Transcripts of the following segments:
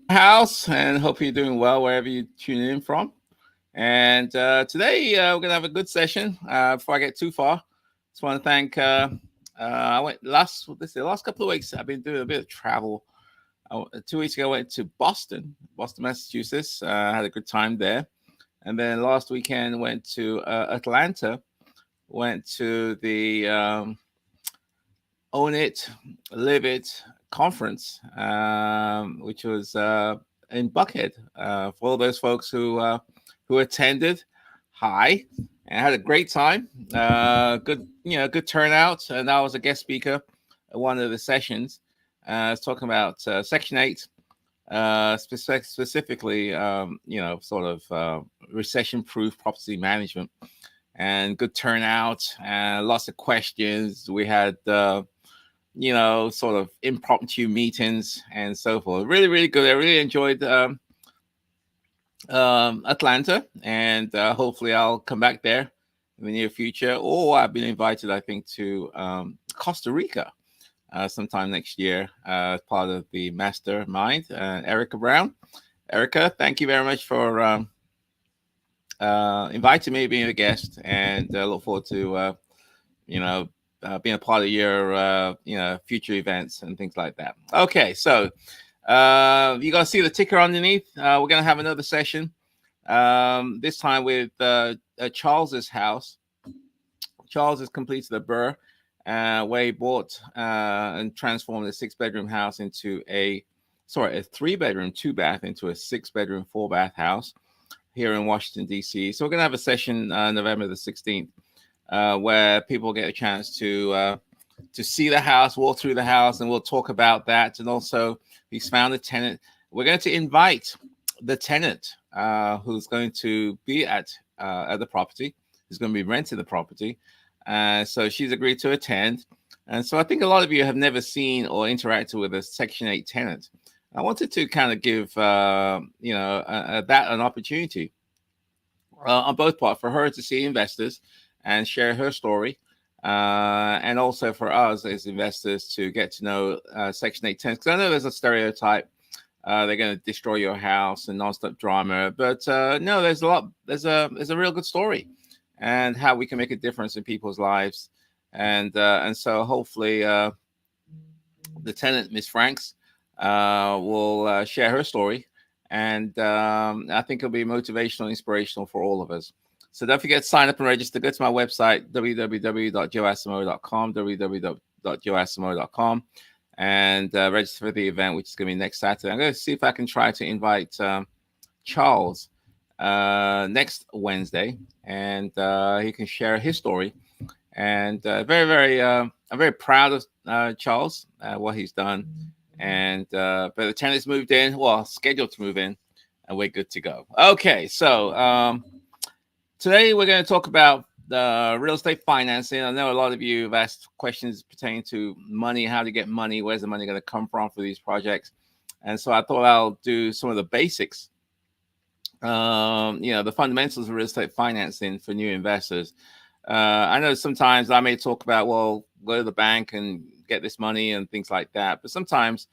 house, and hope you're doing well wherever you tune in from. And today we're gonna have a good session. Before I get too far, just want to thank. I went last couple of weeks. I've been doing a bit of travel. 2 weeks ago, I went to Boston, Massachusetts. Had a good time there, and then last weekend went to Atlanta. Went to the Own It, Live It conference, which was in Buckhead. For all those folks who attended, hi, and had a great time. Good, good turnout. And I was a guest speaker at one of the sessions. I was talking about Section 8, specifically, sort of recession-proof property management, and good turnout and lots of questions. We had sort of impromptu meetings and so forth. Really, really good. I really enjoyed Atlanta, and hopefully I'll come back there in the near future. Or I've been invited, I think, to Costa Rica sometime next year as part of the mastermind. Erica Brown. Erica, thank you very much for inviting me, being a guest, and look forward to being a part of your future events and things like that. Okay, so you guys see the ticker underneath. We're gonna have another session. This time with Charles's house. Charles has completed a burr where he bought and transformed a 6-bedroom house into a 3-bedroom 2-bath into a 6-bedroom 4-bath house here in Washington D.C. So we're gonna have a session November the 16th where people get a chance to see the house, walk through the house, and we'll talk about that. And also, he's found a tenant. We're going to invite the tenant who's going to be at the property, who's going to be renting the property. So she's agreed to attend. And so I think a lot of you have never seen or interacted with a Section 8 tenant. I wanted to kind of give that an opportunity on both parts for her to see investors and share her story, and also for us as investors to get to know Section 8 tenants. Because I know there's a stereotype they're going to destroy your house and nonstop drama, but no, there's a lot. There's a real good story, and how we can make a difference in people's lives, and so hopefully the tenant, Miss Franks, will share her story, and I think it'll be motivational, inspirational for all of us. So don't forget to sign up and register. Go to my website, www.joeasimo.com, www.joeasimo.com, and register for the event, which is going to be next Saturday. I'm going to see if I can try to invite Charles next Wednesday, and he can share his story. And I'm very proud of Charles, what he's done. And but the tenants moved in, well, scheduled to move in, and we're good to go. Okay, so today we're going to talk about real estate financing. I know a lot of you have asked questions pertaining to money, how to get money, where's the money going to come from for these projects, and so I thought I'll do some of the basics, the fundamentals of real estate financing for new investors. I know sometimes I may talk about, well, go to the bank and get this money and things like that, but sometimes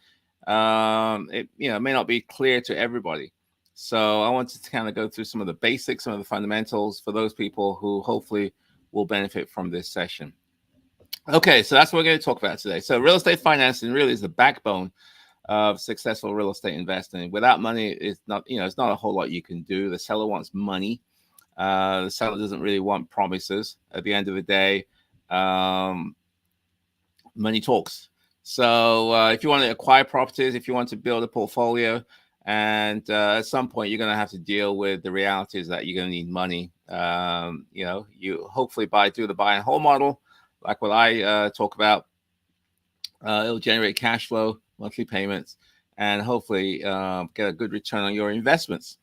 it may not be clear to everybody. So I wanted to kind of go through some of the basics, some of the fundamentals for those people who hopefully will benefit from this session. Okay, so that's what we're going to talk about today. So real estate financing really is the backbone of successful real estate investing. Without money, it's not a whole lot you can do. The seller wants money. The seller doesn't really want promises. At the end of the day, money talks. So if you want to acquire properties, if you want to build a portfolio, and at some point you're going to have to deal with the realities that you're going to need money. You hopefully through the buy and hold model, like what I talk about. It'll generate cash flow, monthly payments, and hopefully get a good return on your investments.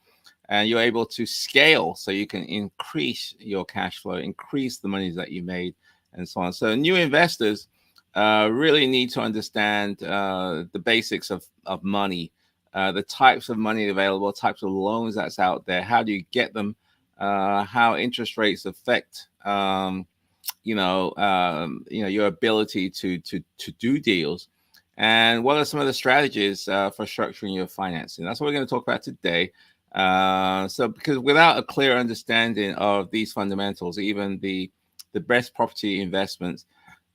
And you're able to scale so you can increase your cash flow, increase the money that you made, and so on. So new investors really need to understand the basics of money, the types of money available, types of loans that's out there. How do you get them? How interest rates affect your ability to do deals, and what are some of the strategies for structuring your financing. That's what we're going to talk about today. So because without a clear understanding of these fundamentals, even the best property investments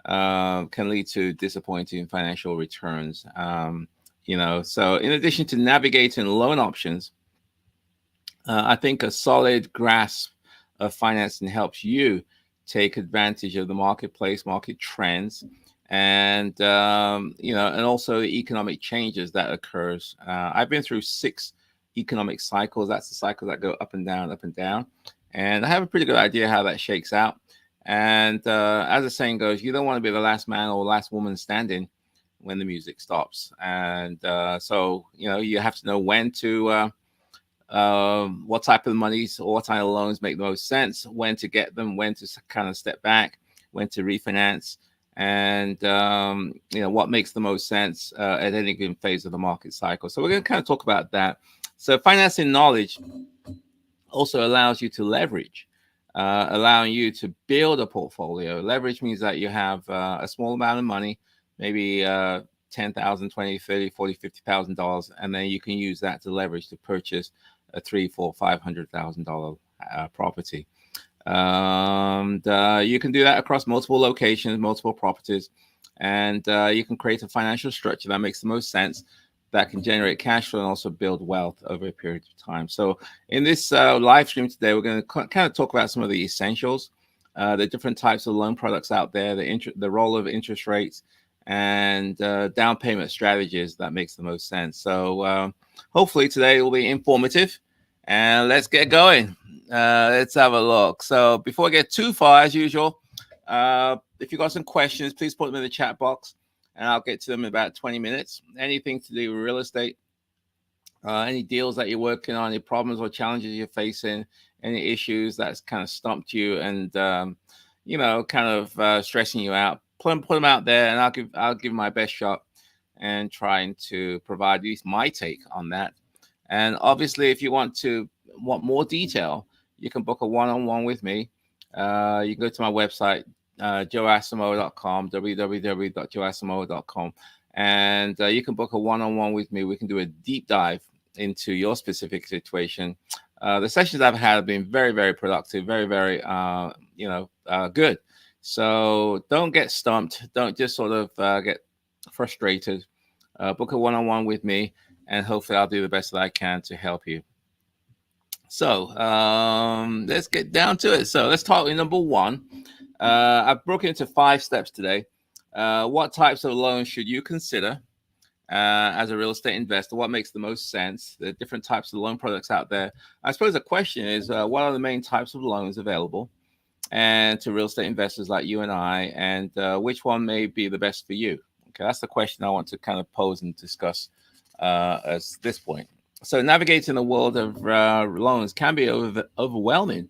can lead to disappointing financial returns. So in addition to navigating loan options, I think a solid grasp of financing helps you take advantage of the marketplace, market trends, and and also the economic changes that occurs. I've been through 6 economic cycles. That's the cycles that go up and down, up and down, and I have a pretty good idea how that shakes out. And as the saying goes, you don't want to be the last man or last woman standing when the music stops. And so you have to know when to what type of monies or what type of loans make the most sense, when to get them, when to kind of step back, when to refinance, and what makes the most sense at any given phase of the market cycle. So we're going to kind of talk about that. So financing knowledge also allows you to leverage, allowing you to build a portfolio. Leverage means that you have a small amount of money, maybe $10,000, $20,000, $30,000, $40,000, $50,000, and then you can use that to leverage to purchase a $300,000, $400,000, $500,000 property. You can do that across multiple locations, multiple properties, and you can create a financial structure that makes the most sense, that can generate cash flow and also build wealth over a period of time. So in this live stream today, we're going to kind of talk about some of the essentials, the different types of loan products out there, the role of interest rates, and down payment strategies that makes the most sense. So hopefully today will be informative, and let's get going. Let's have a look. So before I get too far, as usual, if you've got some questions, please put them in the chat box, and I'll get to them in about 20 minutes. Anything to do with real estate, any deals that you're working on, any problems or challenges you're facing, any issues that's kind of stumped you and, kind of stressing you out, put them out there, and I'll give my best shot and trying to provide at least my take on that. And obviously, if you want more detail, you can book a one-on-one with me. You can go to my website, joeasamoah.com, www.joeasamoah.com, and you can book a one-on-one with me. We can do a deep dive into your specific situation. The sessions I've had have been very, very productive, very, very, good. So don't get stumped. Don't just sort of get frustrated. Book a one-on-one with me, and hopefully I'll do the best that I can to help you. So let's get down to it. So let's start with number 1. I've broken into 5 steps today. What types of loans should you consider as a real estate investor? What makes the most sense? The different types of loan products out there. I suppose the question is, what are the main types of loans available and to real estate investors like you and I, and which one may be the best for you? Okay, that's the question I want to kind of pose and discuss at this point. So navigating the world of loans can be overwhelming,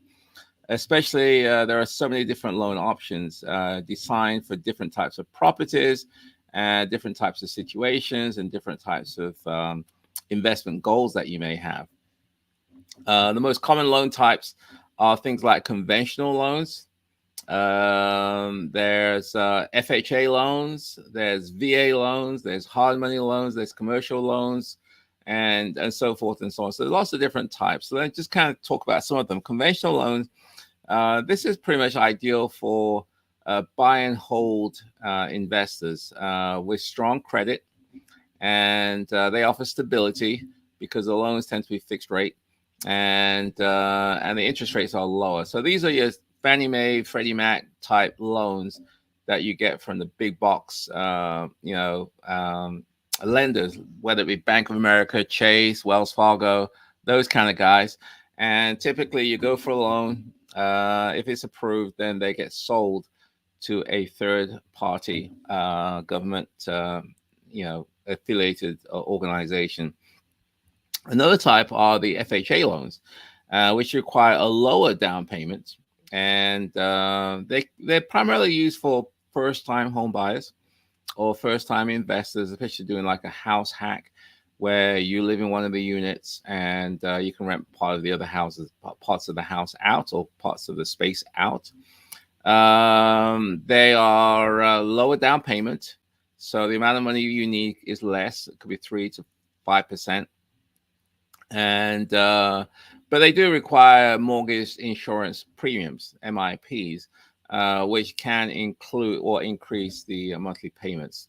especially there are so many different loan options designed for different types of properties, different types of situations, and different types of investment goals that you may have. The most common loan types are things like conventional loans. There's FHA loans, there's VA loans, there's hard money loans, there's commercial loans, and so forth and so on. So there's lots of different types. So let's just kind of talk about some of them. Conventional loans, this is pretty much ideal for buy and hold investors with strong credit, and they offer stability because the loans tend to be fixed rate, and the interest rates are lower. So these are your Fannie Mae, Freddie Mac type loans that you get from the big box, lenders, whether it be Bank of America, Chase, Wells Fargo, those kind of guys. And typically you go for a loan. If it's approved, then they get sold to a third party government, affiliated organization. Another type are the FHA loans, which require a lower down payment. And they're primarily used for first-time home buyers or first-time investors, especially doing like a house hack where you live in one of the units and you can rent part of the other houses, parts of the house out or parts of the space out. They are lower down payment, So the amount of money you need is less. It could be 3 to 5%. And but they do require mortgage insurance premiums, MIPs, which can include or increase the monthly payments.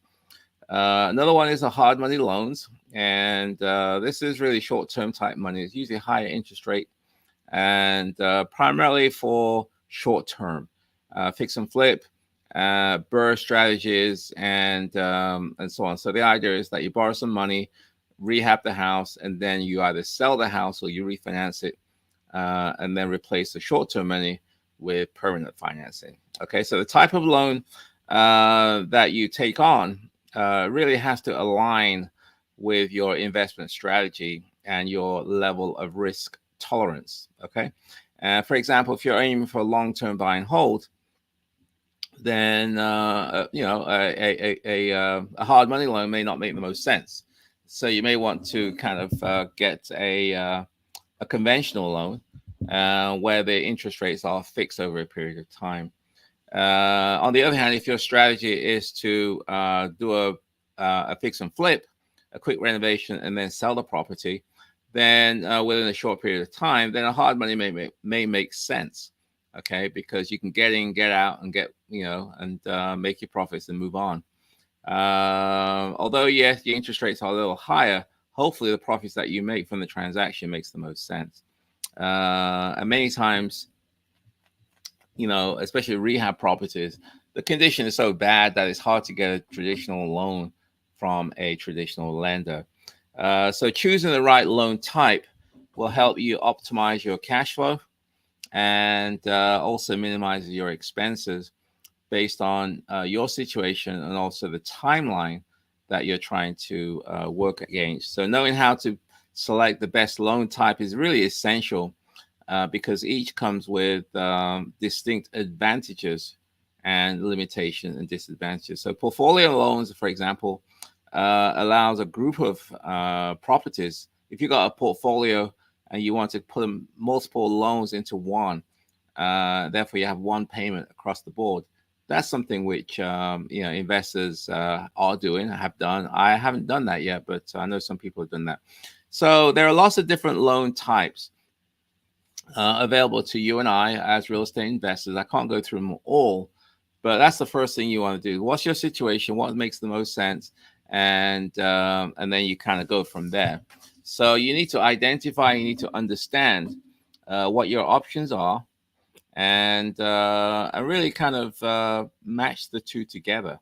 Another one is the hard money loans, and this is really short-term type money. It's usually higher interest rate, and primarily for short-term, fix and flip, burr strategies, and so on. So the idea is that you borrow some money, rehab the house, and then you either sell the house or you refinance it, and then replace the short-term money with permanent financing. Okay, so the type of loan that you take on really has to align with your investment strategy and your level of risk tolerance. Okay, for example, if you're aiming for long-term buy and hold, then you know, a hard money loan may not make the most sense. So you may want to kind of get a conventional loan where the interest rates are fixed over a period of time. On the other hand, if your strategy is to do a fix and flip, a quick renovation, and then sell the property, then within a short period of time, then a hard money may make sense. Okay, because you can get in, get out, and get, you know, and make your profits and move on. Although yes, the interest rates are a little higher, hopefully the profits that you make from the transaction makes the most sense. And many times, you know, especially rehab properties, the condition is so bad that it's hard to get a traditional loan from a traditional lender. So choosing the right loan type will help you optimize your cash flow and also minimizes your expenses based on your situation and also the timeline that you're trying to work against. So knowing how to select the best loan type is really essential because each comes with distinct advantages and limitations and disadvantages. So portfolio loans, for example, allows a group of properties. If you got a portfolio and you want to put multiple loans into one, therefore you have one payment across the board. That's something which you know, investors are doing, have done. I haven't done that yet, but I know some people have done that. So there are lots of different loan types available to you and I as real estate investors. I can't go through them all, but that's the first thing you want to do. What's your situation? What makes the most sense? And then you kind of go from there. So you need to identify, you need to understand what your options are, and really kind of match the two together.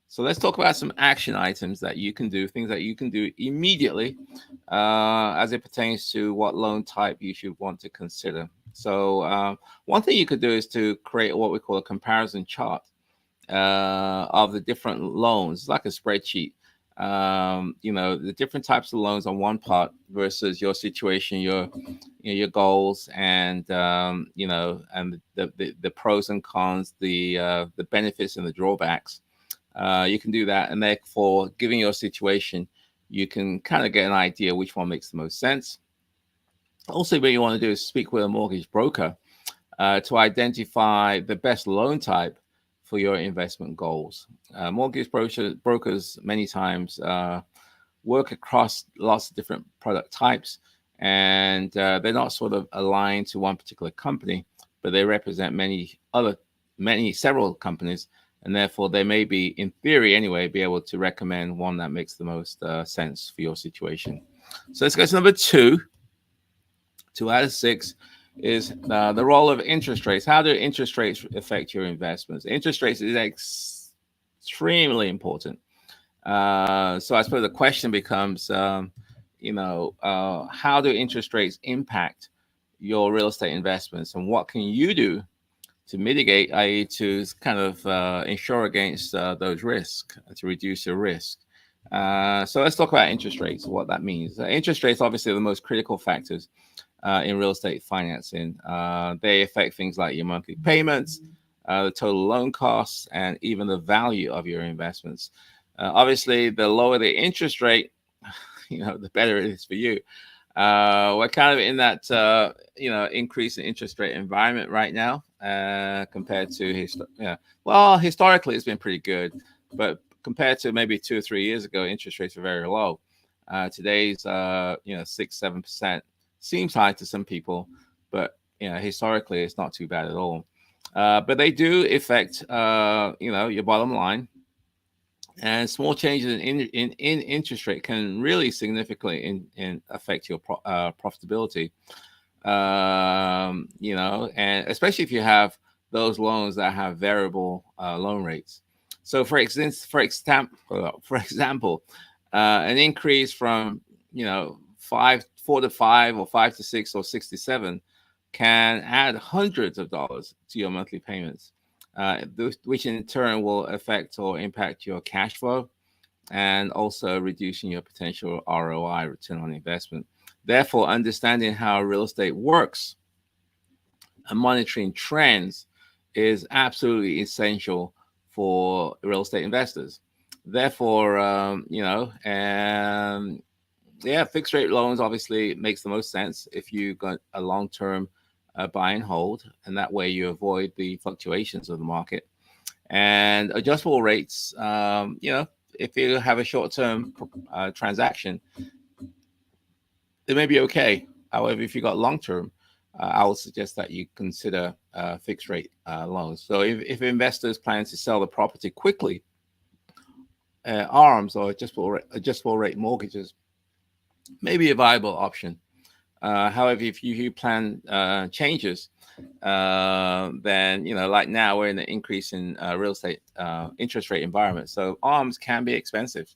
So let's talk about some action items that you can do, things that you can do immediately as it pertains to what loan type you should want to consider. So one thing you could do is to create what we call a comparison chart of the different loans, like a spreadsheet. You know, the different types of loans on one part versus your situation, your goals, and you know, and the pros and cons, the benefits and the drawbacks. You can do that, and therefore, given your situation, you can kind of get an idea which one makes the most sense. Also, what you want to do is speak with a mortgage broker to identify the best loan type for your investment goals. Mortgage brokers many times work across lots of different product types, and they're not sort of aligned to one particular company, but they represent several companies, and therefore they may be, in theory anyway, be able to recommend one that makes the most sense for your situation. So let's go to number 2. 2 out of 6 is the role of interest rates. How do interest rates affect your investments? Interest rates is extremely important. So I suppose the question becomes, you know, how do interest rates impact your real estate investments, and what can you do to mitigate, i.e., to kind of insure against those risks, to reduce your risk? So let's talk about interest rates, what that means. Interest rates, obviously, are the most critical factors in real estate financing. They affect things like your monthly payments, the total loan costs, and even the value of your investments. Obviously, the lower the interest rate, you know, the better it is for you. We're kind of in that you know, increase in interest rate environment right now compared to historically it's been pretty good, but compared to maybe 2 or 3 years ago, interest rates are very low. Today's 6-7% seems high to some people, but historically it's not too bad at all. But they do affect your bottom line, and small changes in interest rate can really significantly affect your profitability. And especially if you have those loans that have variable loan rates. So, for example, an increase from 4 to 5 or 5 to 6 or 6 to 7 can add hundreds of dollars to your monthly payments, which in turn will affect or impact your cash flow, and also reducing your potential ROI, return on investment. Therefore, understanding how real estate works and monitoring trends is absolutely essential for real estate investors. Therefore, fixed rate loans obviously makes the most sense if you got a long-term buy and hold, and that way you avoid the fluctuations of the market. And adjustable rates, if you have a short-term transaction, it may be okay. However, if you got long-term, I would suggest that you consider fixed rate loans. So if investors plan to sell the property quickly, ARMs or adjustable rate mortgages may be a viable option. However, if you plan changes, then like now we're in an increase in real estate interest rate environment. So ARMs can be expensive,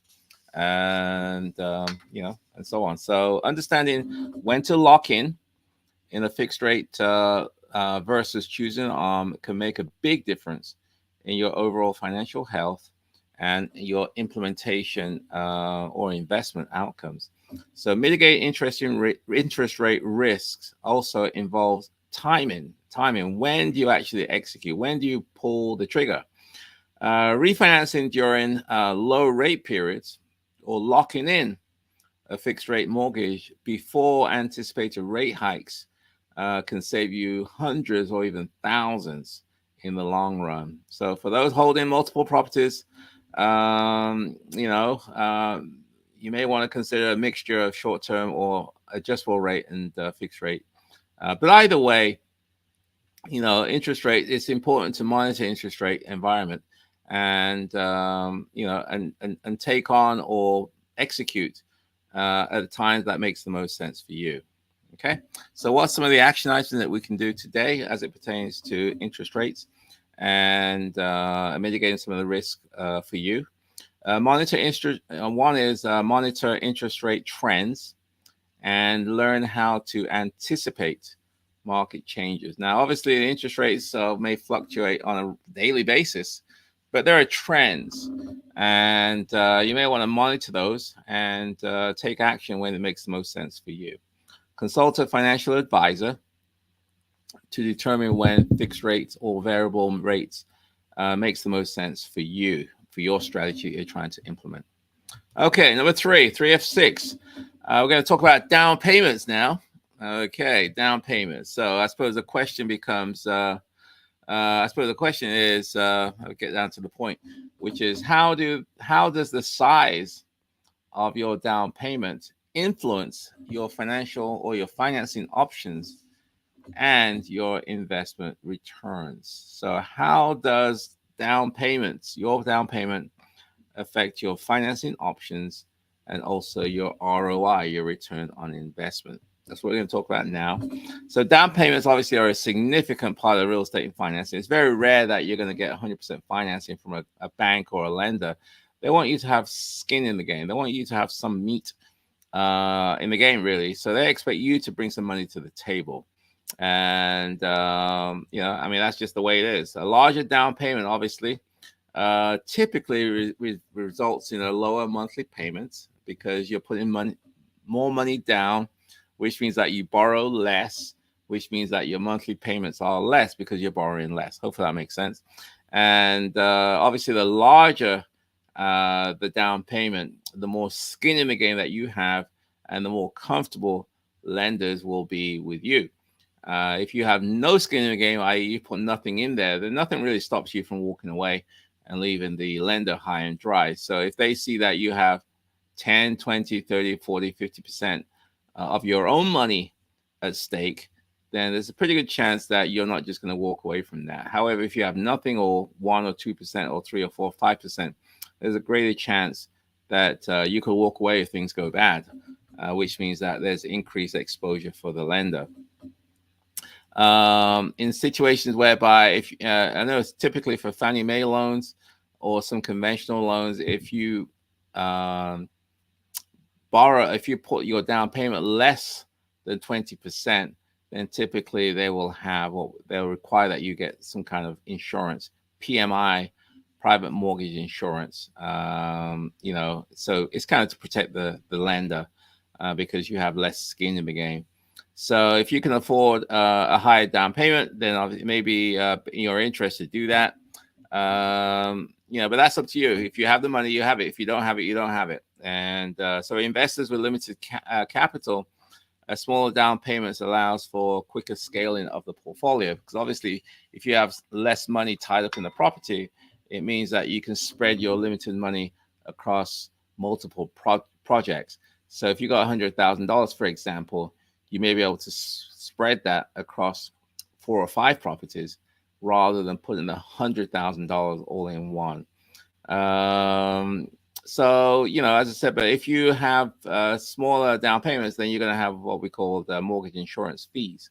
and and so on. So understanding when to lock in a fixed rate versus choosing ARM can make a big difference in your overall financial health and your implementation or investment outcomes. So mitigating interest rate risks also involves timing. When do you actually execute? When do you pull the trigger? Refinancing during low rate periods or locking in a fixed rate mortgage before anticipated rate hikes can save you hundreds or even thousands in the long run. So for those holding multiple properties, you may want to consider a mixture of short-term or adjustable rate and fixed rate. But either way, interest rate, it's important to monitor interest rate environment and take on or execute at the times that makes the most sense for you. Okay, so what's some of the action items that we can do today as it pertains to interest rates and mitigating some of the risk for you? Monitor interest. One is monitor interest rate trends and learn how to anticipate market changes. Now, obviously, the interest rates may fluctuate on a daily basis, but there are trends, and you may want to monitor those and take action when it makes the most sense for you. Consult a financial advisor to determine when fixed rates or variable rates makes the most sense for you, for your strategy you're trying to implement. Okay, number 3 of 6. We're going to talk about down payments now. Okay, down payments. So I suppose the question becomes, I'll get down to the point, which is how does the size of your down payment influence your financial or your financing options and your investment returns? So how does your down payment affect your financing options and also your ROI, your return on investment? That's what we're going to talk about now. So down payments obviously are a significant part of real estate and financing. It's very rare that you're going to get 100% financing from a bank or a lender. They want you to have skin in the game. They want you to have some meat in the game, really. So they expect you to bring some money to the table. And, that's just the way it is. A larger down payment, obviously, typically results in a lower monthly payments because you're putting more money down, which means that you borrow less, which means that your monthly payments are less because you're borrowing less. Hopefully that makes sense. And obviously, the larger the down payment, the more skin in the game that you have, and the more comfortable lenders will be with you. If you have no skin in the game, i.e., you put nothing in there, then nothing really stops you from walking away and leaving the lender high and dry. So if they see that you have 10, 20, 30, 40, 50% of your own money at stake, then there's a pretty good chance that you're not just going to walk away from that. However, if you have nothing, or 1 or 2% or 3 or 4 or 5%, there's a greater chance that you could walk away if things go bad, which means that there's increased exposure for the lender. In situations whereby, if I know it's typically for Fannie Mae loans or some conventional loans, if you if you put your down payment less than 20%, then typically they will have, or they'll require that you get some kind of insurance, PMI, private mortgage insurance. So it's kind of to protect the lender because you have less skin in the game. So if you can afford a higher down payment, then maybe in your interest to do that. But that's up to you. If you have the money, you have it. If you don't have it, you don't have it. And so investors with limited capital, smaller down payments allows for quicker scaling of the portfolio. Because obviously, if you have less money tied up in the property, it means that you can spread your limited money across multiple projects. So if you got $100,000, for example, you may be able to spread that across 4 or 5 properties rather than putting $100,000 all in one. So, as I said, but if you have smaller down payments, then you're going to have what we call the mortgage insurance fees.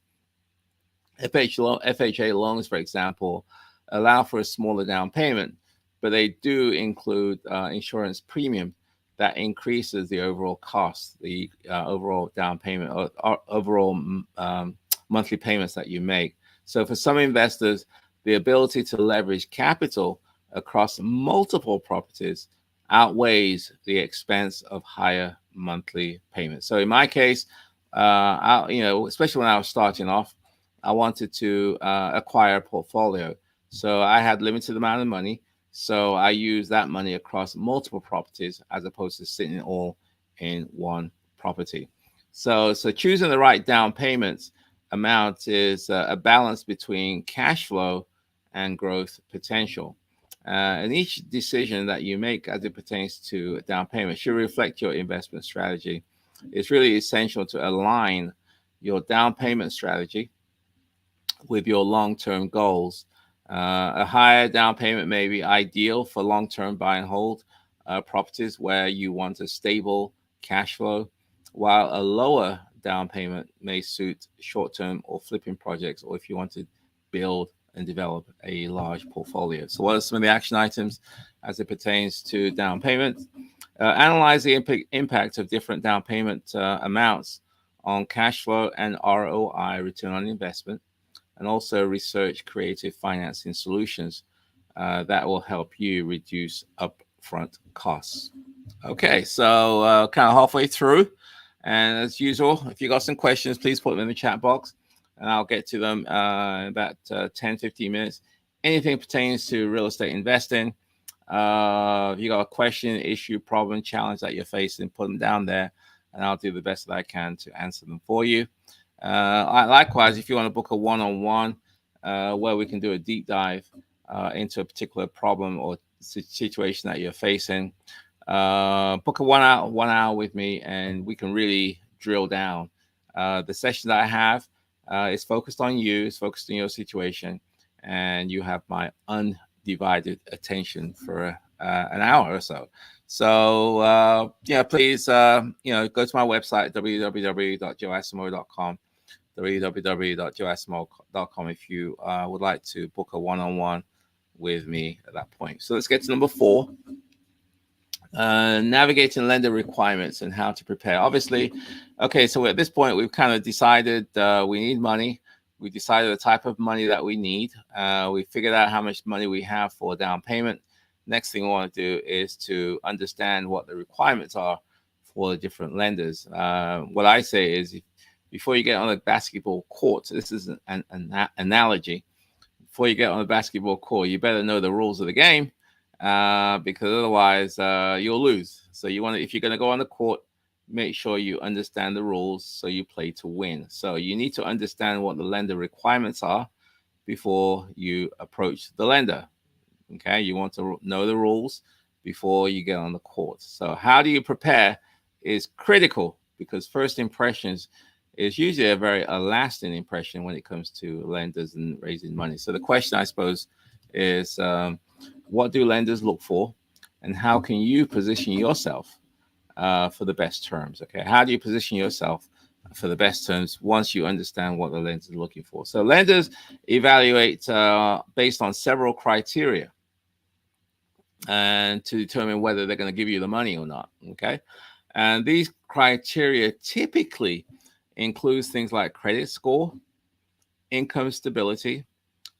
FHA loans, for example, allow for a smaller down payment, but they do include insurance premium that increases the overall cost, the overall down payment, or overall monthly payments that you make. So for some investors, the ability to leverage capital across multiple properties outweighs the expense of higher monthly payments. So in my case, especially when I was starting off, I wanted to acquire a portfolio. So I had limited amount of money. So I used that money across multiple properties as opposed to sitting all in one property. So choosing the right down payments amount is a balance between cash flow and growth potential. And each decision that you make as it pertains to down payment should reflect your investment strategy. It's really essential to align your down payment strategy with your long-term goals. A higher down payment may be ideal for long-term buy and hold properties where you want a stable cash flow, while a lower down payment may suit short-term or flipping projects, or if you want to build and develop a large portfolio. So what are some of the action items as it pertains to down payments? Analyze the impact of different down payment amounts on cash flow and ROI, return on investment, and also research creative financing solutions that will help you reduce upfront costs. Okay, so kind of halfway through. And as usual, if you got some questions, please put them in the chat box and I'll get to them in about 10, 15 minutes. Anything pertains to real estate investing, if you got a question, issue, problem, challenge that you're facing, put them down there and I'll do the best that I can to answer them for you. Likewise, if you want to book a one-on-one where we can do a deep dive into a particular problem or situation that you're facing, book a 1 hour with me and we can really drill down. The session that I have is focused on you, it's focused on your situation, and you have my undivided attention for an hour or so. So please go to my website, www.joeasamoah.com, www.joeasamoah.com if you would like to book a one-on-one with me at that point. So let's get to number 4. Navigating lender requirements and how to prepare. Obviously, okay, so at this point, we've kind of decided we need money. We decided the type of money that we need. We figured out how much money we have for down payment. Next thing we want to do is to understand what the requirements are for the different lenders. What I say is, before you get on a basketball court, this is an analogy. Before you get on a basketball court, you better know the rules of the game. Because otherwise you'll lose. So if you're going to go on the court, make sure you understand the rules so you play to win. So you need to understand what the lender requirements are before you approach the lender. Okay, you want to know the rules before you get on the court. So how do you prepare is critical, because first impressions is usually a lasting impression when it comes to lenders and raising money. So the question, I suppose, is what do lenders look for, and how can you position yourself for the best terms? Okay, how do you position yourself for the best terms once you understand what the lender is looking for? So lenders evaluate based on several criteria and to determine whether they're going to give you the money or not. Okay, and these criteria typically includes things like credit score, income stability,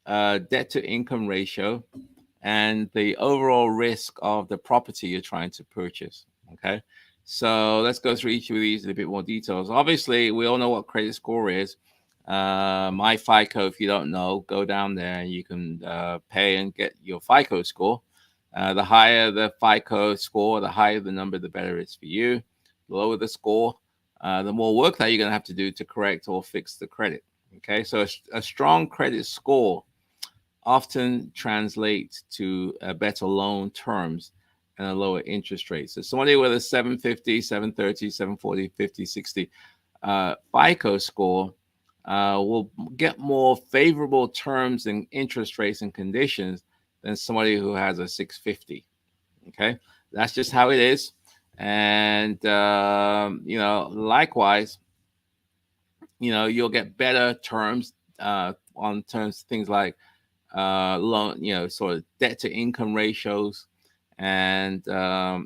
debt to income ratio, and the overall risk of the property you're trying to purchase. Okay, so let's go through each of these in a bit more details. Obviously, we all know what credit score is. My FICO, if you don't know, go down there and you can pay and get your FICO score. The higher the FICO score, the higher the number, the better it's for you. The lower the score, the more work that you're going to have to do to correct or fix the credit. Okay, so a strong credit score often translates to better loan terms and a lower interest rate. So somebody with a 750, 730, 740, 50, 60 FICO score will get more favorable terms and interest rates and conditions than somebody who has a 650. Okay, that's just how it is. And likewise, you'll get better terms on terms, things like loan, sort of debt to income ratios. And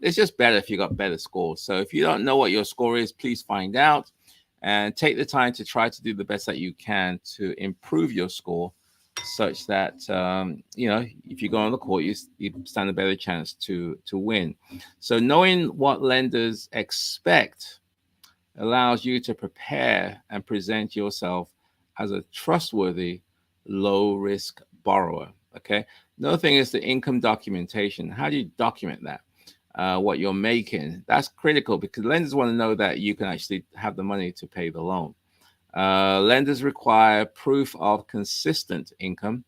it's just better if you got better scores. So if you don't know what your score is, please find out and take the time to try to do the best that you can to improve your score, such that if you go on the court, you stand a better chance to win. So knowing what lenders expect allows you to prepare and present yourself as a trustworthy, low-risk borrower. Okay. Another thing is the income documentation. How do you document that? What you're making? That's critical, because lenders want to know that you can actually have the money to pay the loan. Lenders require proof of consistent income,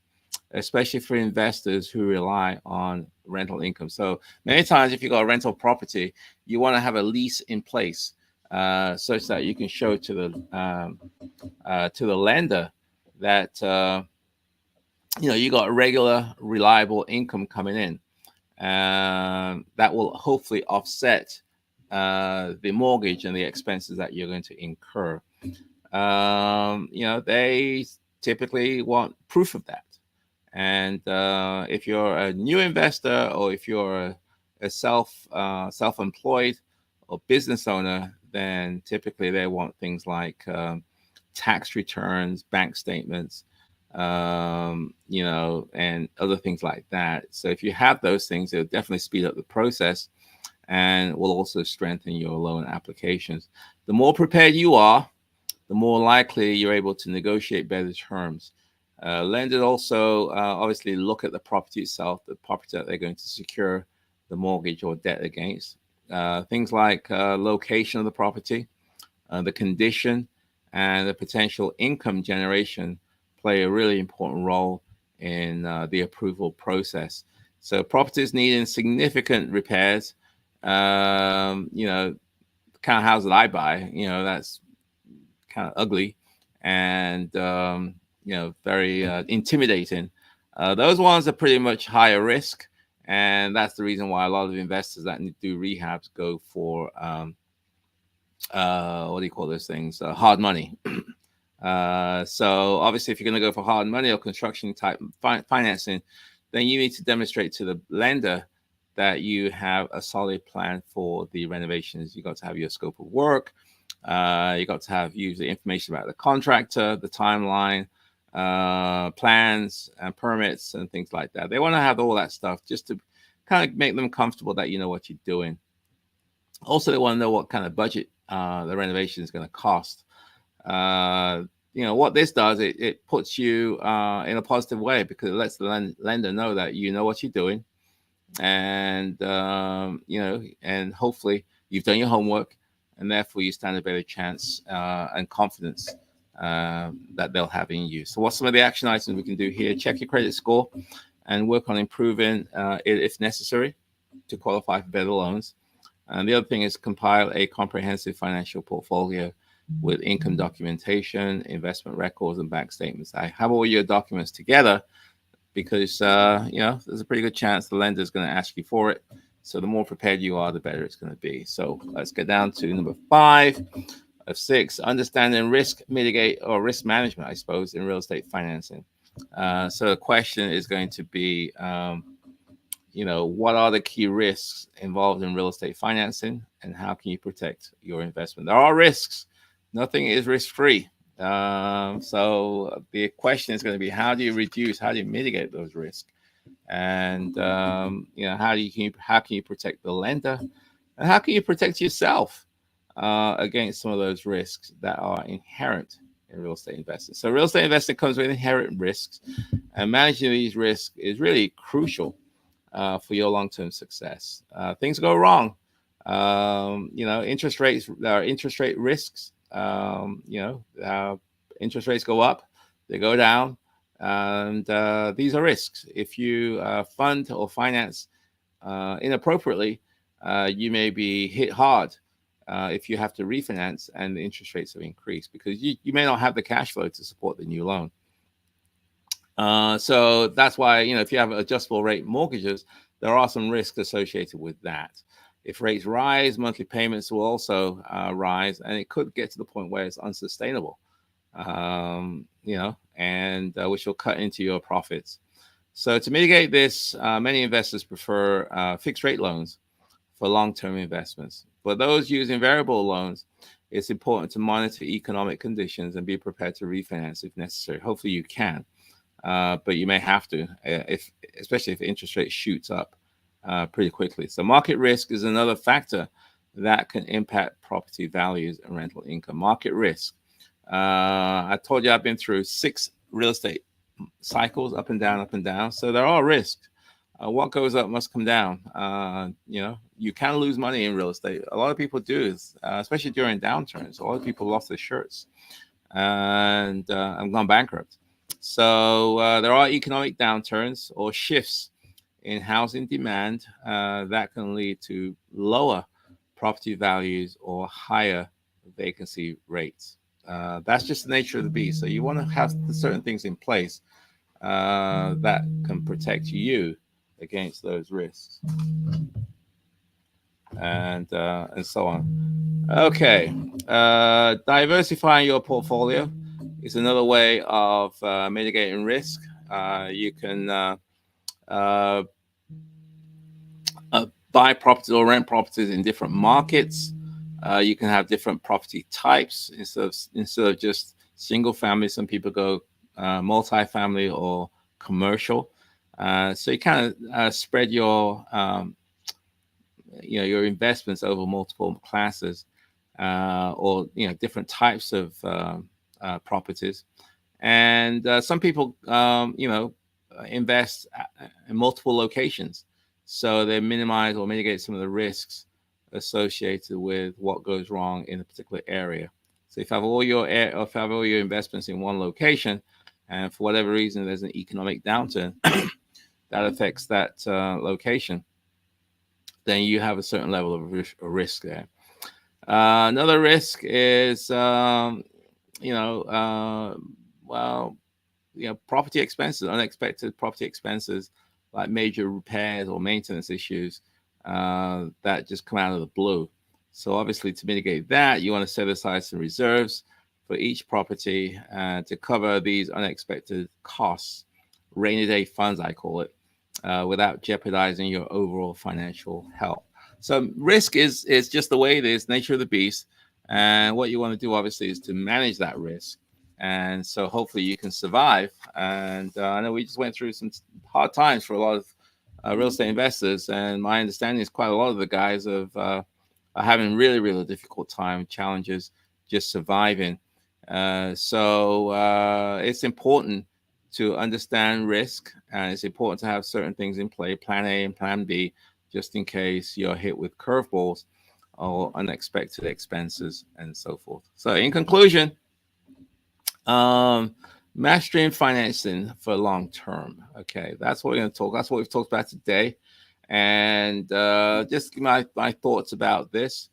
especially for investors who rely on rental income. So many times, if you've got a rental property, you want to have a lease in place such that you can show to the lender that you got a regular, reliable income coming in. That will hopefully offset the mortgage and the expenses that you're going to incur. They typically want proof of that. And if you're a new investor, or if you're a self-employed or business owner, then typically they want things like tax returns, bank statements, and other things like that. So if you have those things, it'll definitely speed up the process and will also strengthen your loan applications. The more prepared you are, the more likely you're able to negotiate better terms. Lenders also obviously look at the property itself, the property that they're going to secure the mortgage or debt against. Things like location of the property, the condition, and the potential income generation play a really important role in the approval process. So properties needing significant repairs, the kind of house that I buy, that's kind of ugly and very intimidating. Those ones are pretty much higher risk, and that's the reason why a lot of investors that do rehabs go for what do you call those things? Hard money. So obviously, if you're going to go for hard money or construction type financing, then you need to demonstrate to the lender that you have a solid plan for the renovations. You got to have your scope of work. You got to have usually information about the contractor, the timeline, plans and permits and things like that. They want to have all that stuff just to kind of make them comfortable that you know what you're doing. Also, they want to know what kind of budget the renovation is going to cost. What this does, it puts you in a positive way, because it lets the lender know that you know what you're doing, and and hopefully you've done your homework, and therefore you stand a better chance and confidence that they'll have in you. So what's some of the action items we can do here? Check your credit score and work on improving it if necessary to qualify for better loans. And the other thing is compile a comprehensive financial portfolio with income documentation, investment records, and bank statements. I have all your documents together because there's a pretty good chance the lender is going to ask you for it. So the more prepared you are, the better it's going to be. So let's get down to number 5 of 6: understanding risk mitigate or risk management, I suppose, in real estate financing. So the question is going to be, what are the key risks involved in real estate financing, and how can you protect your investment? There are risks. Nothing is risk-free. So the question is going to be, how do you mitigate those risks? And how can you protect the lender, and how can you protect yourself against some of those risks that are inherent in real estate investing? So real estate investing comes with inherent risks, and managing these risks is really crucial for your long-term success. Things go wrong. Interest rates, there are interest rate risks. Interest rates go up, they go down, and these are risks. If you fund or finance inappropriately, you may be hit hard if you have to refinance and the interest rates have increased, because you may not have the cash flow to support the new loan. So that's why, if you have adjustable rate mortgages, there are some risks associated with that. If rates rise, monthly payments will also rise, and it could get to the point where it's unsustainable, which will cut into your profits. So to mitigate this, many investors prefer fixed rate loans for long-term investments. For those using variable loans, it's important to monitor economic conditions and be prepared to refinance if necessary. Hopefully you can. But you may have to, especially if interest rate shoots up pretty quickly. So market risk is another factor that can impact property values and rental income. Market risk. I told you I've been through 6 real estate cycles, up and down, up and down. So there are risks. What goes up must come down. You can lose money in real estate. A lot of people do, especially during downturns. A lot of people lost their shirts and gone bankrupt. So there are economic downturns or shifts in housing demand that can lead to lower property values or higher vacancy rates. That's just the nature of the beast. So you want to have certain things in place that can protect you against those risks, and so on. Okay, diversifying your portfolio is another way of mitigating risk. You can buy properties or rent properties in different markets. You can have different property types instead of just single family. Some people go multi-family or commercial. So you kind of spread your your investments over multiple classes or different types of properties. And some people invest in multiple locations, so they minimize or mitigate some of the risks associated with what goes wrong in a particular area. So if you have all your investments in one location, and for whatever reason there's an economic downturn that affects that location, then you have a certain level of risk there. Another risk is property expenses, unexpected property expenses like major repairs or maintenance issues that just come out of the blue. So obviously, to mitigate that, you want to set aside some reserves for each property to cover these unexpected costs, rainy day funds, I call it, without jeopardizing your overall financial health. So risk is just the way it is, nature of the beast. And what you want to do, obviously, is to manage that risk. And so hopefully you can survive. And I know we just went through some hard times for a lot of real estate investors. And my understanding is quite a lot of the guys are having really, really difficult time, challenges, just surviving. So it's important to understand risk. And it's important to have certain things in play, plan A and plan B, just in case you're hit with curveballs or unexpected expenses and so forth. So in conclusion, mastering financing for long term. Okay, that's what we're going to talk. That's what we've talked about today, and just my thoughts about this.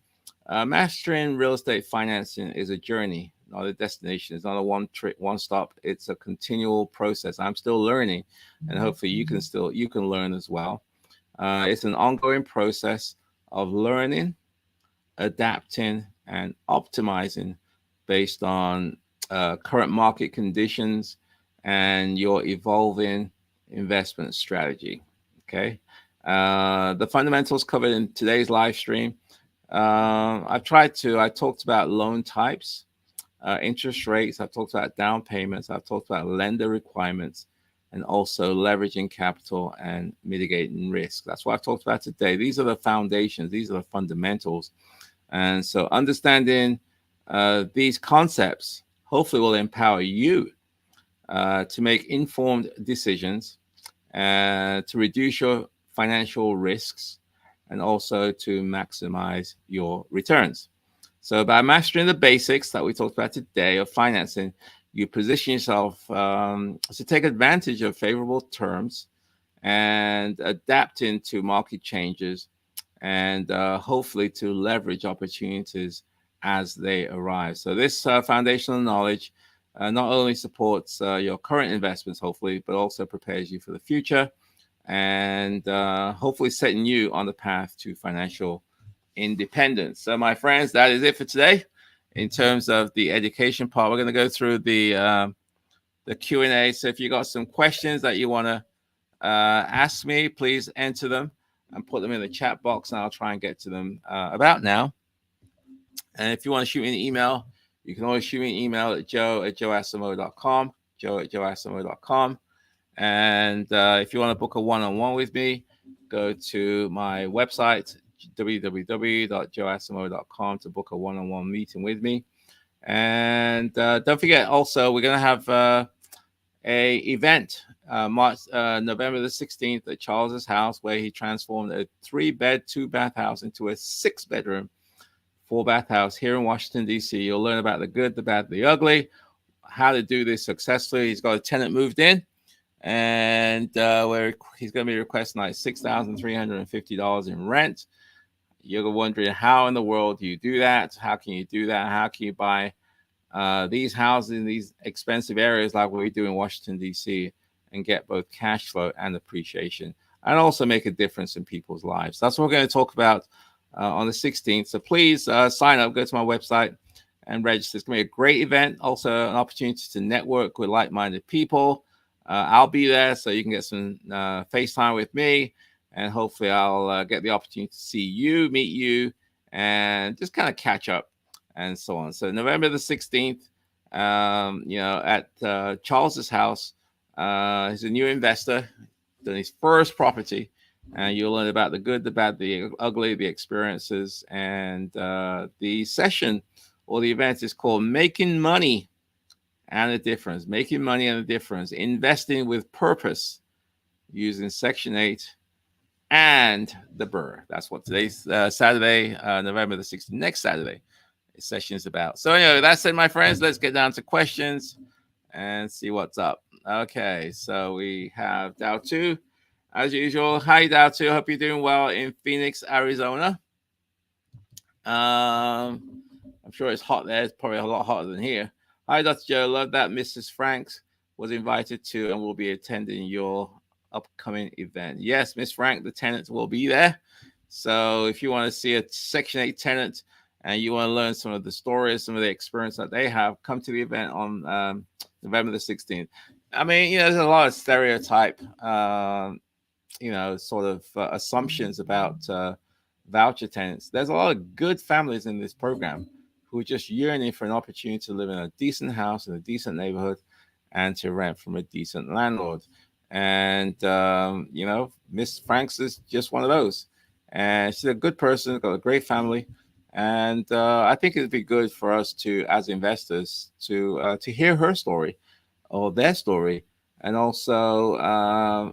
Mastering real estate financing is a journey, not a destination. It's not a one trick, one stop. It's a continual process. I'm still learning, and hopefully you can learn as well. It's an ongoing process of learning, adapting, and optimizing based on current market conditions and your evolving investment strategy. Okay. The fundamentals covered in today's live stream. I talked about loan types, interest rates. I've talked about down payments. I've talked about lender requirements and also leveraging capital and mitigating risk. That's what I've talked about today. These are the foundations. These are the fundamentals. And so understanding these concepts hopefully will empower you to make informed decisions and to reduce your financial risks and also to maximize your returns. So by mastering the basics that we talked about today of financing, you position yourself to take advantage of favorable terms and adapting to market changes and hopefully to leverage opportunities as they arise. So this foundational knowledge not only supports your current investments, hopefully, but also prepares you for the future and hopefully setting you on the path to financial independence. So my friends, that is it for today. In terms of the education part, we're going to go through the Q&A. So if you got some questions that you want to ask me, please enter them and put them in the chat box, and I'll try and get to them about now. And if you want to shoot me an email, you can always shoot me an email at joe@joeasamoah.com, joe@joeasamoah.com. And if you want to book a one-on-one with me, go to my website, www.joeasamoah.com, to book a one-on-one meeting with me. And don't forget, also, we're going to have a event November the 16th at Charles's house, where he transformed a 3-bed, 2-bath house into a 6-bedroom, 4-bath house here in Washington, D.C. You'll learn about the good, the bad, the ugly, how to do this successfully. He's got a tenant moved in, and where he's going to be requesting like $6,350 in rent. You're wondering, how in the world do you do that? How can you do that? How can you buy these houses in these expensive areas like what we do in Washington, D.C., and get both cash flow and appreciation, and also make a difference in people's lives? That's what we're going to talk about on the 16th. So please sign up, go to my website and register. It's going to be a great event. Also an opportunity to network with like-minded people. I'll be there, so you can get some FaceTime with me, and hopefully I'll get the opportunity to see you, meet you, and just kind of catch up and so on. So November the 16th, at Charles's house. He's a new investor, done his first property, and you'll learn about the good, the bad, the ugly, the experiences. And the session or the event is called Making Money and the Difference. Making Money and the Difference. Investing with Purpose using Section 8 and the BRRRR. That's what today's Saturday, November the 16th, next Saturday, session is about. So anyway, that's it, my friends. Let's get down to questions and see what's up. Okay, so we have Dao2 as usual. Hi, Dao2. Hope you're doing well in Phoenix, Arizona. I'm sure it's hot there. It's probably a lot hotter than here. Hi, Dr. Joe. Love that Mrs. Franks was invited to and will be attending your upcoming event. Yes, Miss Frank, the tenants will be there. So if you want to see a Section 8 tenant and you want to learn some of the stories, some of the experience that they have, come to the event on November the 16th. I mean, there's a lot of stereotype, assumptions about voucher tenants. There's a lot of good families in this program who are just yearning for an opportunity to live in a decent house in a decent neighborhood and to rent from a decent landlord. And, Miss Franks is just one of those. And she's a good person, got a great family. And I think it'd be good for us to, as investors, to hear her story or their story, and also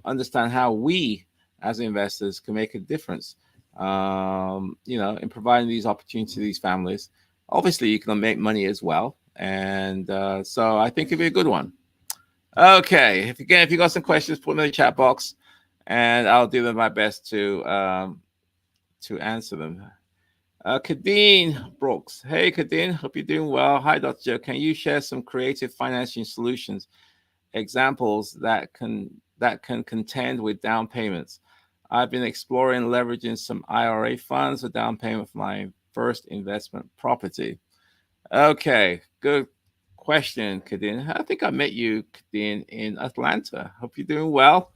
understand how we, as investors, can make a difference, in providing these opportunities to these families. Obviously, you can make money as well. And so I think it'd be a good one. Okay. If you got some questions, put them in the chat box, and I'll do my best to answer them. Kadeen Brooks. Hey, Kadeen. Hope you're doing well. Hi, Dr. Joe. Can you share some creative financing solutions, examples that can contend with down payments? I've been exploring leveraging some IRA funds for down payment for my first investment property. Okay, good question, Kadeen. I think I met you, Kadeen, in Atlanta. Hope you're doing well.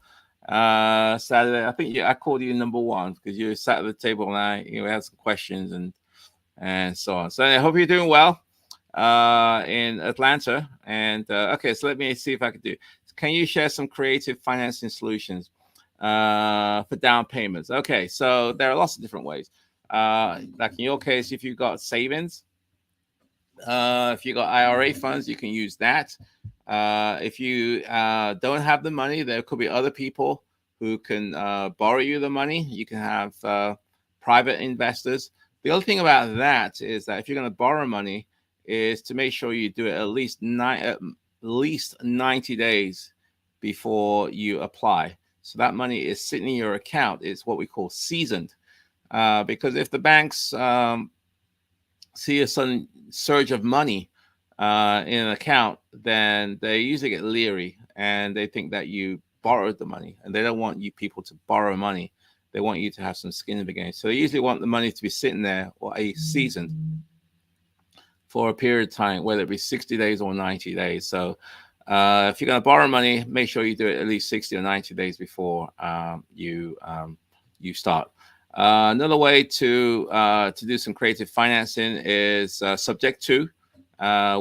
Saturday, I think I called you number one because you sat at the table and we had some questions and so on. So I hope you're doing well in Atlanta. And okay, so let me see if I can do. Can you share some creative financing solutions for down payments? Okay, so there are lots of different ways. Like in your case, if you've got savings, if you got IRA funds, you can use that. If you don't have the money, there could be other people who can borrow you the money. You can have private investors. The other thing about that is that if you're going to borrow money, is to make sure you do it at least 90 days before you apply. So that money is sitting in your account. It's what we call seasoned. Because if the banks see a sudden surge of money in an account, then they usually get leery and they think that you borrowed the money, and they don't want you people to borrow money. They want you to have some skin in the game. So they usually want the money to be sitting there or a seasoned for a period of time, whether it be 60 days or 90 days. So if you're going to borrow money, make sure you do it at least 60 or 90 days before you start. Another way to do some creative financing is subject to,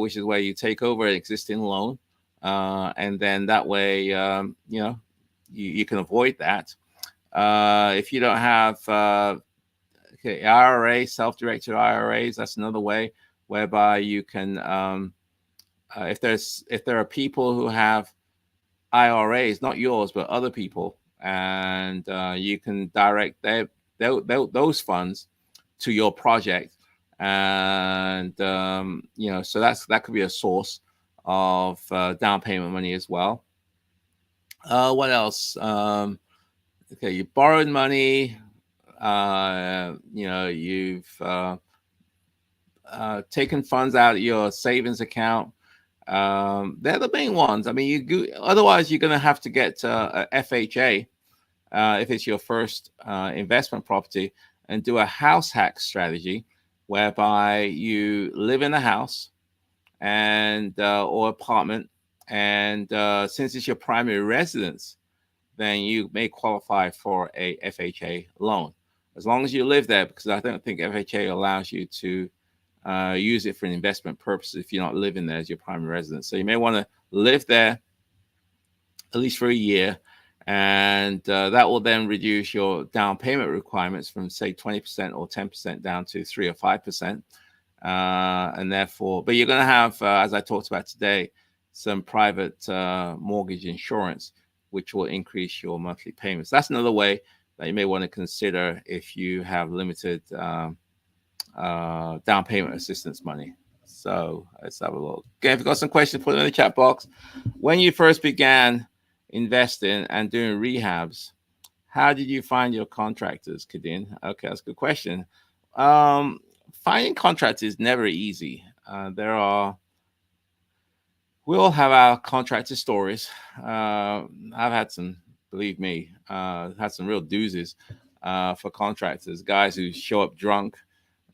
which is where you take over an existing loan, and then that way, you can avoid that. If you don't have IRA, self-directed IRAs, that's another way whereby you can, if there are people who have IRAs, not yours but other people, and you can direct those funds to your project, and so that could be a source of down payment money as well. What else? Okay, you borrowed money. You've taken funds out of your savings account. They're the main ones. I mean, otherwise you're going to have to get a FHA if it's your first investment property, and do a house hack strategy whereby you live in a house and or apartment, and since it's your primary residence, then you may qualify for a FHA loan as long as you live there, because I don't think FHA allows you to use it for an investment purpose if you're not living there as your primary residence. So you may want to live there at least for a year, and that will then reduce your down payment requirements from, say, 20% or 10% down to 3 or 5%. And therefore, but you're going to have, as I talked about today, some private mortgage insurance, which will increase your monthly payments. That's another way that you may want to consider if you have limited down payment assistance money. So let's have a look. Okay, if you've got some questions, put them in the chat box. When you first began investing and doing rehabs, how did you find your contractors, Kadeen? Okay, that's a good question. Finding contractors is never easy. We all have our contractor stories. I've had some, believe me, had some real doozies for contractors. Guys who show up drunk,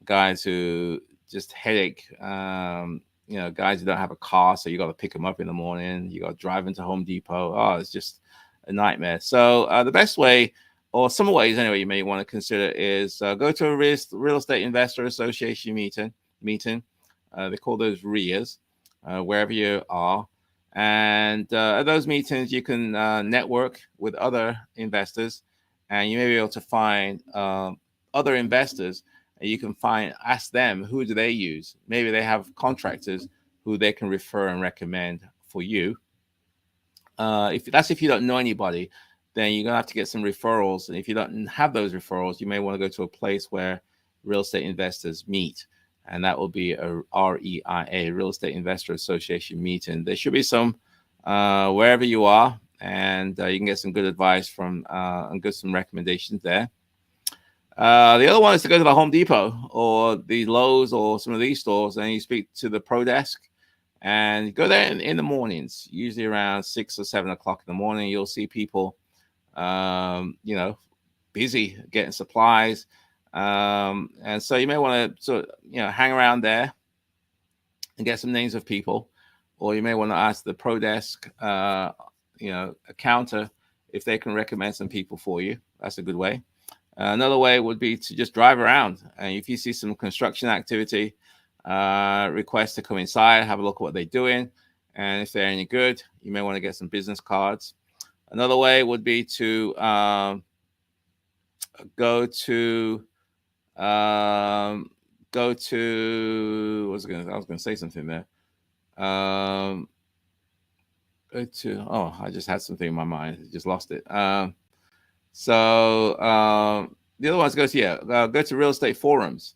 guys who just headache. Guys who don't have a car, so you got to pick them up in the morning. You got to drive into Home Depot. Oh, it's just a nightmare. So the best way, or some ways anyway, you may want to consider is go to a real estate investor association meeting. They call those RIAs. Wherever you are. And at those meetings, you can network with other investors, and you may be able to find other investors. And you can ask them, who do they use? Maybe they have contractors who they can refer and recommend for you. If you don't know anybody, then you're going to have to get some referrals. And if you don't have those referrals, you may want to go to a place where real estate investors meet. And that will be a REIA, Real Estate Investor Association meeting. There should be some wherever you are, and you can get some good advice from and get some recommendations there. The other one is to go to the Home Depot or the Lowe's or some of these stores, and you speak to the pro desk, and go there in the mornings, usually around 6 or 7 o'clock in the morning. You'll see people, you know, busy getting supplies, and so you may want to sort of, hang around there and get some names of people, or you may want to ask the pro desk, a counter, if they can recommend some people for you. That's a good way. Another way would be to just drive around, and if you see some construction activity, request to come inside, have a look at what they're doing, and if they're any good, you may want to get some business cards. Another way would be to go to go to I was gonna say something there. Go to I just had something in my mind, I just lost it. The other ones go to real estate forums,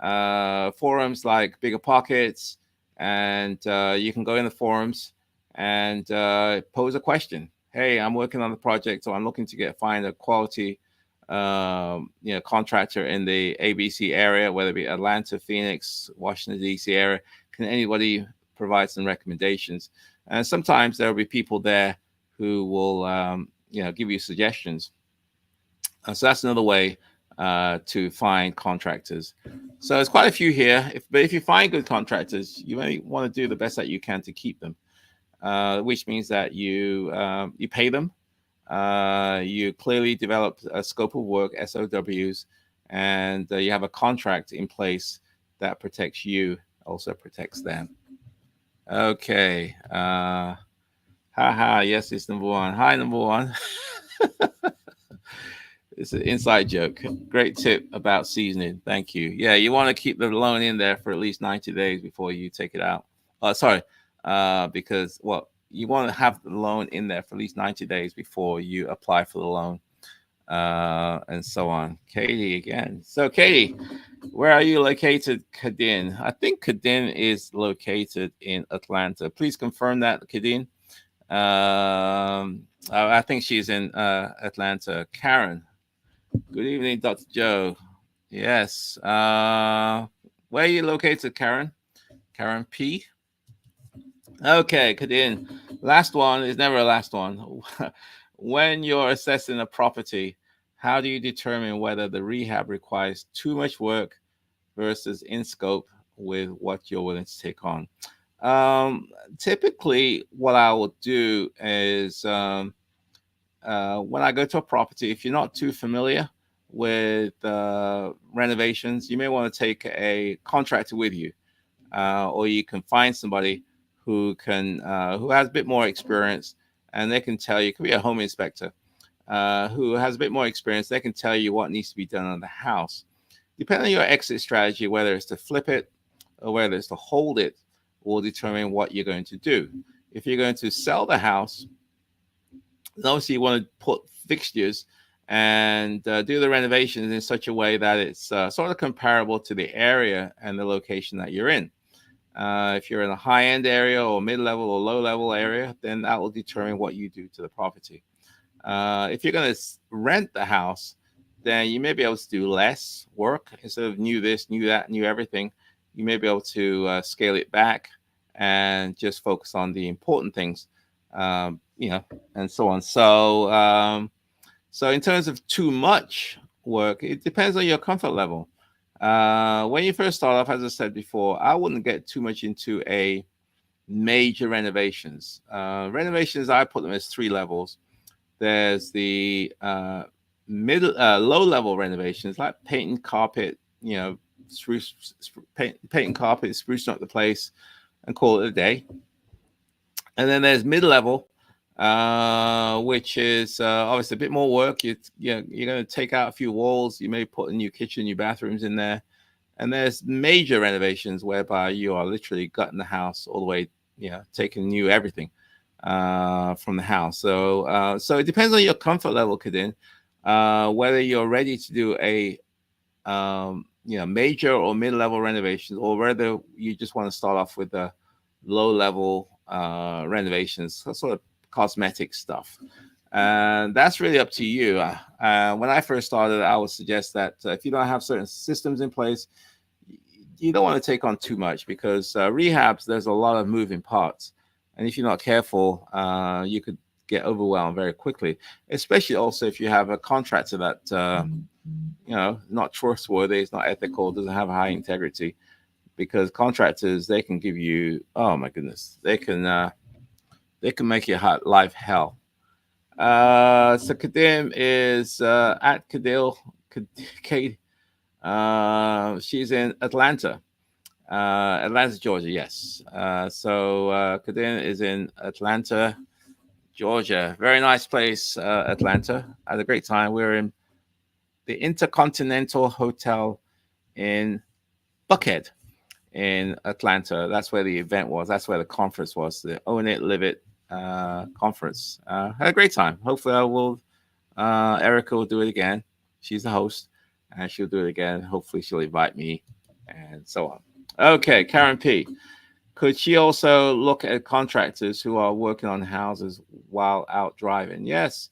forums like Bigger Pockets, and you can go in the forums and pose a question. Hey, I'm working on the project, so I'm looking to find a quality contractor in the ABC area, whether it be Atlanta, Phoenix, Washington D.C. area. Can anybody provide some recommendations? And sometimes there will be people there who will give you suggestions. So that's another way to find contractors. So there's quite a few here. But if you find good contractors, you may want to do the best that you can to keep them, which means that you pay them. You clearly develop a scope of work, SOWs, and you have a contract in place that protects you, also protects them. Okay. Yes, it's number one. Hi, number one. It's an inside joke. Great tip about seasoning. Thank you. Yeah, you want to keep the loan in there for at least 90 days before you take it out. Because you want to have the loan in there for at least 90 days before you apply for the loan, and so on. Katie again. So Katie, where are you located, Kadin? I think Kadin is located in Atlanta. Please confirm that, Kadin. I think she's in Atlanta. Karen. Good evening, Dr. Joe. Yes. Where are you located, Karen? Karen P. Okay, Kadin. Last one is never a last one. When you're assessing a property, how do you determine whether the rehab requires too much work versus in scope with what you're willing to take on? Typically, what I will do is when I go to a property, if you're not too familiar with renovations, you may want to take a contractor with you, or you can find somebody who has a bit more experience, and they can tell you. It could be a home inspector who has a bit more experience. They can tell you what needs to be done on the house. Depending on your exit strategy, whether it's to flip it or whether it's to hold it, will determine what you're going to do. If you're going to sell the house, obviously you want to put fixtures and do the renovations in such a way that it's sort of comparable to the area and the location that you're in. If you're in a high-end area or mid-level or low-level area, then that will determine what you do to the property. If you're going to rent the house, then you may be able to do less work. Instead of new this, new that, new everything, you may be able to scale it back and just focus on the important things, and so on. So in terms of too much work, it depends on your comfort level. When you first start off, as I said before, I wouldn't get too much into a major renovations. Renovations, I put them as 3 levels. There's the low-level renovations, like painting carpet, painting carpet, sprucing up the place, and call it a day. And then there's mid-level, which is obviously a bit more work. You're going to take out a few walls. You may put a new kitchen, new bathrooms in there. And there's major renovations whereby you are literally gutting the house all the way, taking new everything from the house. So it depends on your comfort level, Kadin, whether you're ready to do a major or mid-level renovations, or whether you just want to start off with a low-level renovations, sort of cosmetic stuff. And that's really up to you. When I first started, I would suggest that if you don't have certain systems in place, you don't want to take on too much, because rehabs, there's a lot of moving parts. And if you're not careful, you could get overwhelmed very quickly, especially also if you have a contractor that, not trustworthy, it's not ethical, doesn't have high integrity. Because contractors, they can give you, oh my goodness, they can make your life hell. So Kadim is at Kadil. Kate, she's in Atlanta, Atlanta, Georgia. Yes. So Kadim is in Atlanta, Georgia. Very nice place, Atlanta. I had a great time. We were in the Intercontinental Hotel in Buckhead in Atlanta. That's where the event was. That's where the conference was. The Own It, Live It conference. Had a great time. Hopefully, I will. Erica will do it again. She's the host, and she'll do it again. Hopefully, she'll invite me, and so on. Okay, Karen P. Could she also look at contractors who are working on houses while out driving? Yes.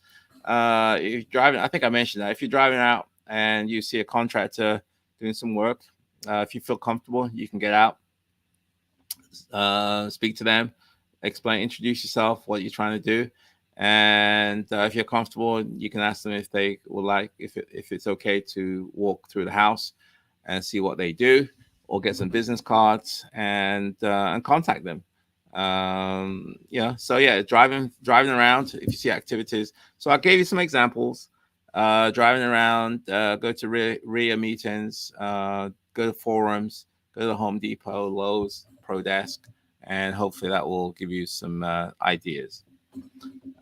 If you're driving, I think I mentioned that. If you're driving out and you see a contractor doing some work, if you feel comfortable, you can get out, speak to them, introduce yourself, what you're trying to do. And if you're comfortable, you can ask them if they would like, if it's okay to walk through the house and see what they do, or get some business cards and contact them. So yeah, driving around, if you see activities. So I gave you some examples. Driving around, go to RIA meetings, go to forums, go to Home Depot, Lowe's, ProDesk, and hopefully that will give you some ideas.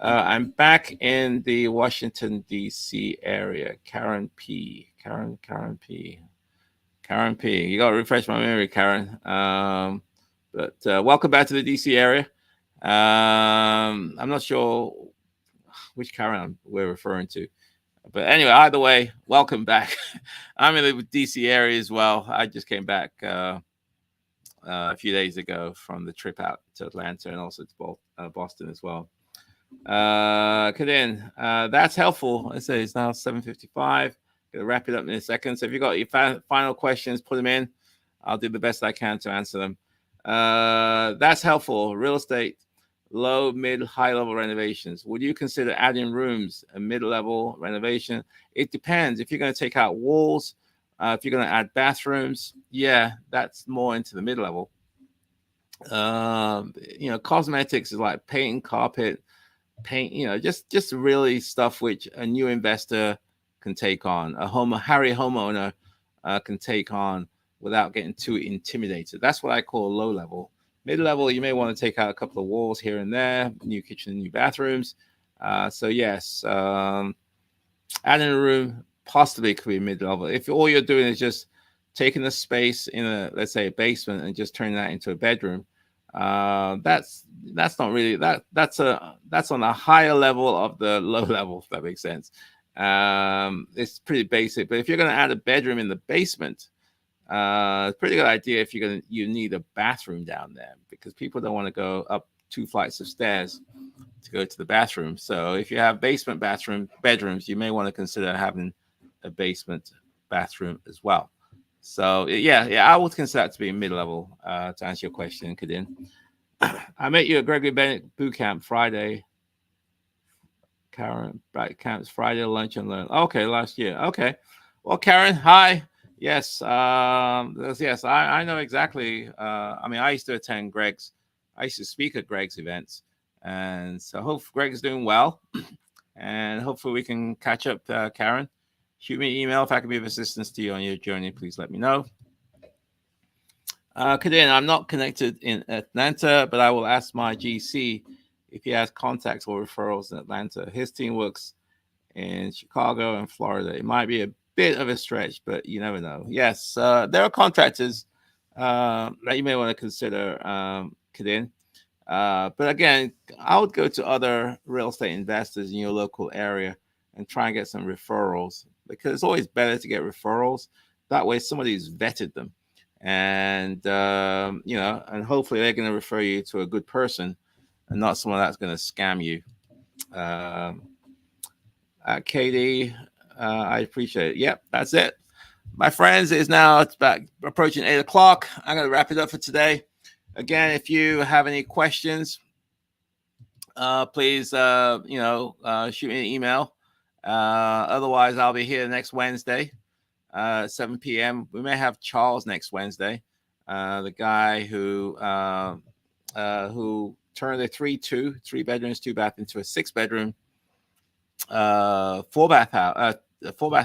I'm back in the Washington, D.C. area. Karen P. You got to refresh my memory, Karen. But welcome back to the D.C. area. I'm not sure which Karen we're referring to. But anyway, either way, welcome back. I'm in the D.C. area as well. I just came back a few days ago from the trip out to Atlanta and also to Boston as well. Kadin, that's helpful. I say it's now 7:55. Gonna wrap it up in a second. So if you got your final questions, put them in. I'll do the best I can to answer them. That's helpful. Real estate, low, mid, high level renovations. Would you consider adding rooms, a mid level renovation? It depends. If you're going to take out walls, if you're going to add bathrooms, yeah, that's more into the mid level. Cosmetics is like paint, carpet, paint. Just really stuff which a new investor can take on, Harry homeowner can take on without getting too intimidated. That's what I call low level. Mid level, you may want to take out a couple of walls here and there, new kitchen, new bathrooms. So yes, adding a room possibly could be mid level. If all you're doing is just taking a space in let's say a basement and just turning that into a bedroom, that's not really that's on a higher level of the low level, if that makes sense. It's pretty basic. But if you're going to add a bedroom in the basement, pretty good idea if you need a bathroom down there, because people don't want to go up 2 flights of stairs to go to the bathroom. So if you have basement bedrooms, you may want to consider having a basement bathroom as well. So yeah, I would consider that to be mid-level, to answer your question, Kadin. I met you at Gregory Bennett Boot Camp Friday. Karen, Camps Friday, lunch and learn. Okay, last year. Okay. Well, Karen, hi. Yes, yes, I know exactly. I used to attend Greg's. I used to speak at Greg's events, and so hope Greg is doing well, and hopefully we can catch up. Karen, shoot me an email if I can be of assistance to you on your journey. Please let me know. Kadin, I'm not connected in Atlanta, but I will ask my GC if he has contacts or referrals in Atlanta. His team works in Chicago and Florida. It might be a bit of a stretch, but you never know. Yes, there are contractors that you may want to consider, Kadin. But again, I would go to other real estate investors in your local area and try and get some referrals, because it's always better to get referrals. That way somebody's vetted them. And, and hopefully they're going to refer you to a good person and not someone that's going to scam you. Katie, I appreciate it. Yep, that's it. My friends, it's about approaching 8 o'clock. I'm going to wrap it up for today. Again, if you have any questions, please, shoot me an email. Otherwise, I'll be here next Wednesday, 7 p.m. We may have Charles next Wednesday, the guy who turned a 3 bedrooms, 2 bath into a 6-bedroom, 4-bath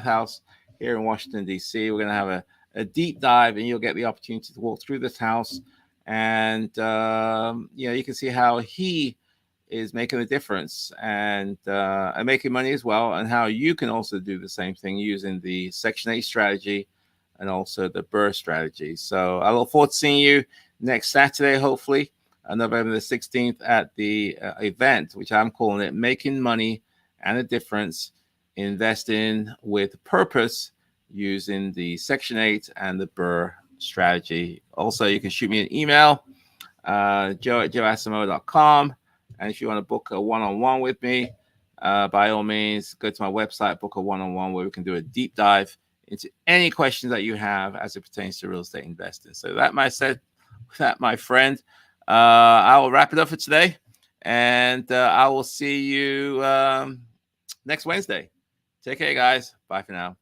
house here in Washington, D.C. We're going to have a deep dive, and you'll get the opportunity to walk through this house. And, you can see how he is making a difference and making money as well, and how you can also do the same thing using the Section 8 strategy and also the BRRRR strategy. So I look forward to seeing you next Saturday, hopefully, November the 16th, at the event, which I'm calling it Making Money and a Difference, Investing with Purpose, using the Section 8 and the BRRRR strategy. Also, you can shoot me an email, joe@joeasamoah.com. And if you want to book a one-on-one with me, by all means, go to my website, book a one-on-one where we can do a deep dive into any questions that you have as it pertains to real estate investing. So that, my friend, I will wrap it up for today, and I will see you next Wednesday. Take care, guys. Bye for now.